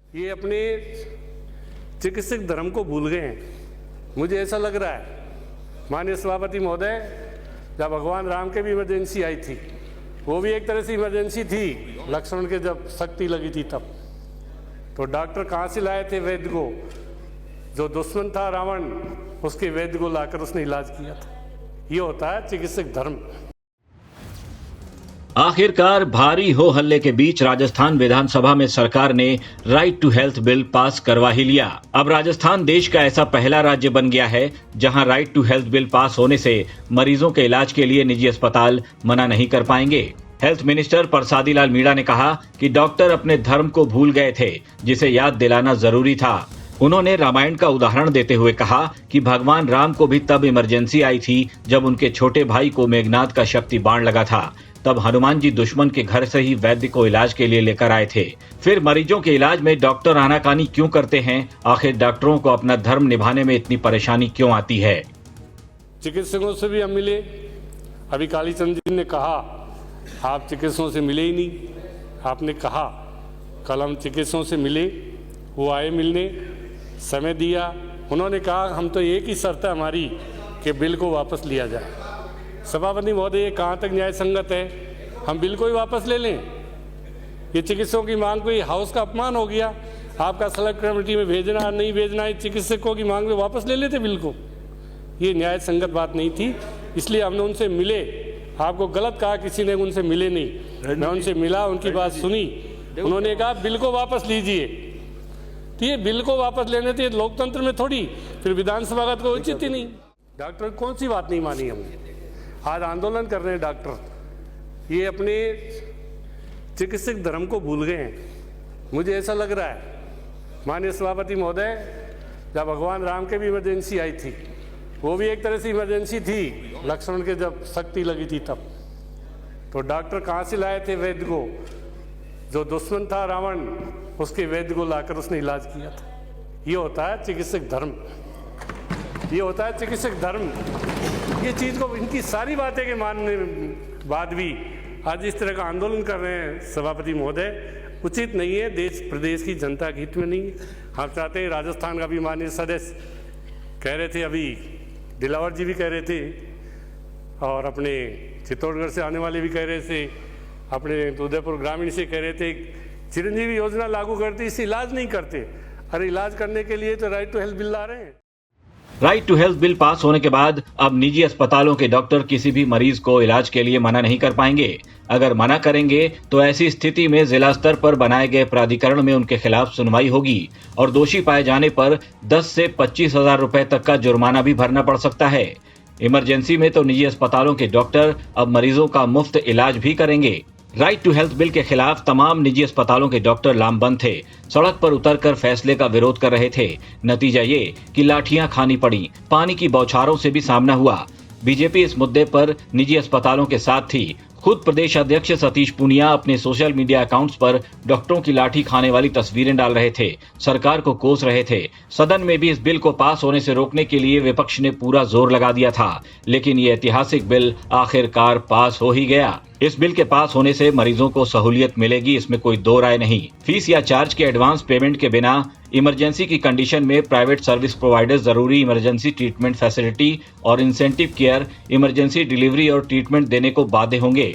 ये अपने चिकित्सक धर्म को भूल गए हैं, मुझे ऐसा लग रहा है। माननीय सभापति महोदय, जब भगवान राम के भी इमरजेंसी आई थी, वो भी एक तरह से इमरजेंसी थी, लक्ष्मण के जब शक्ति लगी थी तब, तो डॉक्टर कहाँ से लाए थे वैद्य को? जो दुश्मन था रावण, उसके वैद्य को लाकर उसने इलाज किया था। ये होता है चिकित्सक धर्म। आखिरकार भारी हो हल्ले के बीच राजस्थान विधानसभा में सरकार ने right to health bill pass करवा ही लिया। अब राजस्थान देश का ऐसा पहला राज्य बन गया है जहां right to health bill pass होने से मरीजों के इलाज के लिए निजी अस्पताल मना नहीं कर पाएंगे। हेल्थ मिनिस्टर परसादी लाल मीणा ने कहा कि डॉक्टर अपने धर्म को भूल गए थे, जिसे याद दिलाना जरूरी था। उन्होंने रामायण का उदाहरण देते हुए कहा कि भगवान राम को भी तब इमरजेंसी आई थी जब उनके छोटे भाई को मेघनाद का शक्ति बाण लगा था। तब हनुमान जी दुश्मन के घर से ही वैद्य को इलाज के लिए लेकर आए थे। फिर मरीजों के इलाज में डॉक्टर आनाकानी क्यों करते हैं? आखिर डॉक्टरों को अपना धर्म निभाने में इतनी परेशानी क्यों आती है? चिकित्सकों से भी हम मिले। अभी कालीचंद जी ने कहा आप चिकित्सकों से मिले ही नहीं। आपने कहा कल हम चिकित्सकों से मिले, वो आए मिलने, समय दिया। उन्होंने कहा हम तो एक ही शर्त है हमारी कि बिल को वापस लिया जाए। सभापति महोदय, ये कहाँ तक न्याय संगत है? हम बिल को ही वापस ले लें? ये चिकित्सकों की मांग को हाउस का अपमान हो गया। आपका सेलेक्ट कमेटी में भेजना नहीं भेजना है, चिकित्सकों की मांग में वापस ले लेते बिल को। ये न्याय संगत बात नहीं थी, इसलिए हमने उनसे मिले। आपको गलत कहा किसी ने, उनसे मिले नहीं। मैं उनसे मिला, उनकी बात सुनी। उन्होंने कहा बिल को वापस लीजिए। तो ये बिल को वापस लेने थे लोकतंत्र में थोड़ी, फिर विधानसभा का तो उचित ही नहीं। डॉक्टर कौन सी बात नहीं मानी हमने? आज आंदोलन कर रहे हैं डॉक्टर। ये अपने चिकित्सक धर्म को भूल गए हैं, मुझे ऐसा लग रहा है। माननीय सभापति महोदय, जब भगवान राम के भी इमरजेंसी आई थी, वो भी एक तरह से इमरजेंसी थी, लक्ष्मण के जब शक्ति लगी थी तब, तो डॉक्टर कहाँ से लाए थे वैद्य को? जो दुश्मन था रावण, उसके वैद्य को लाकर उसने इलाज किया था। ये होता है चिकित्सक धर्म। ये होता है चिकित्सक धर्म। ये चीज को, इनकी सारी बातें के मानने बाद भी आज इस तरह का आंदोलन कर रहे हैं सभापति महोदय, उचित नहीं है। देश प्रदेश की जनता के हित में नहीं है। हम चाहते हैं, राजस्थान का भी माननीय सदस्य कह रहे थे, अभी दिलावर जी भी कह रहे थे, और अपने चित्तौड़गढ़ से आने वाले भी कह रहे थे, अपने उदयपुर ग्रामीण से कह रहे थे चिरंजीवी योजना लागू करते, इससे इलाज नहीं करते। अरे इलाज करने के लिए तो राइट टू हेल्थ बिल ला रहे हैं। Right to health bill pass होने के बाद अब निजी अस्पतालों के डॉक्टर किसी भी मरीज को इलाज के लिए मना नहीं कर पाएंगे। अगर मना करेंगे तो ऐसी स्थिति में जिला स्तर पर बनाए गए प्राधिकरण में उनके खिलाफ सुनवाई होगी और दोषी पाए जाने पर 10 से 25,000 रुपए तक का जुर्माना भी भरना पड़ सकता है। इमरजेंसी में तो निजी अस्पतालों के डॉक्टर अब मरीजों का मुफ्त इलाज भी करेंगे। राइट टू हेल्थ बिल के खिलाफ तमाम निजी अस्पतालों के डॉक्टर लामबंद थे, सड़क पर उतरकर फैसले का विरोध कर रहे थे। नतीजा ये कि लाठियां खानी पड़ी, पानी की बौछारों से भी सामना हुआ। बीजेपी इस मुद्दे पर निजी अस्पतालों के साथ थी। खुद प्रदेश अध्यक्ष सतीश पूनिया अपने सोशल मीडिया अकाउंट्स पर डॉक्टरों की लाठी खाने वाली तस्वीरें डाल रहे थे, सरकार को कोस रहे थे। सदन में भी इस बिल को पास होने से रोकने के लिए विपक्ष ने पूरा जोर लगा दिया था, लेकिन ये ऐतिहासिक बिल आखिरकार पास हो ही गया। इस बिल के पास होने से मरीजों को सहूलियत मिलेगी, इसमें कोई दो राय नहीं। फीस या चार्ज के एडवांस पेमेंट के बिना इमरजेंसी की कंडीशन में प्राइवेट सर्विस प्रोवाइडर्स जरूरी इमरजेंसी ट्रीटमेंट फैसिलिटी और इंसेंटिव केयर, इमरजेंसी डिलीवरी और ट्रीटमेंट देने को बाध्य होंगे।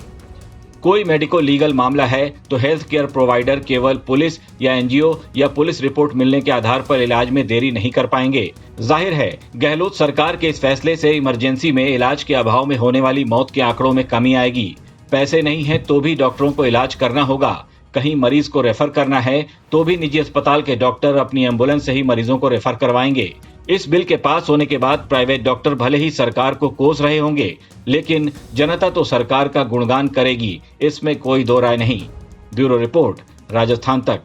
कोई मेडिको लीगल मामला है तो हेल्थ केयर प्रोवाइडर केवल पुलिस या एनजीओ या पुलिस रिपोर्ट मिलने के आधार पर इलाज में देरी नहीं कर पाएंगे। जाहिर है, गहलोत सरकार के इस फैसले से इमरजेंसी में इलाज के अभाव में होने वाली मौत के आंकड़ों में कमी आएगी। पैसे नहीं है तो भी डॉक्टरों को इलाज करना होगा। कहीं मरीज को रेफर करना है तो भी निजी अस्पताल के डॉक्टर अपनी एम्बुलेंस से ही मरीजों को रेफर करवाएंगे। इस बिल के पास होने के बाद प्राइवेट डॉक्टर भले ही सरकार को कोस रहे होंगे, लेकिन जनता तो सरकार का गुणगान करेगी, इसमें कोई दो राय नहीं। ब्यूरो रिपोर्ट, राजस्थान तक।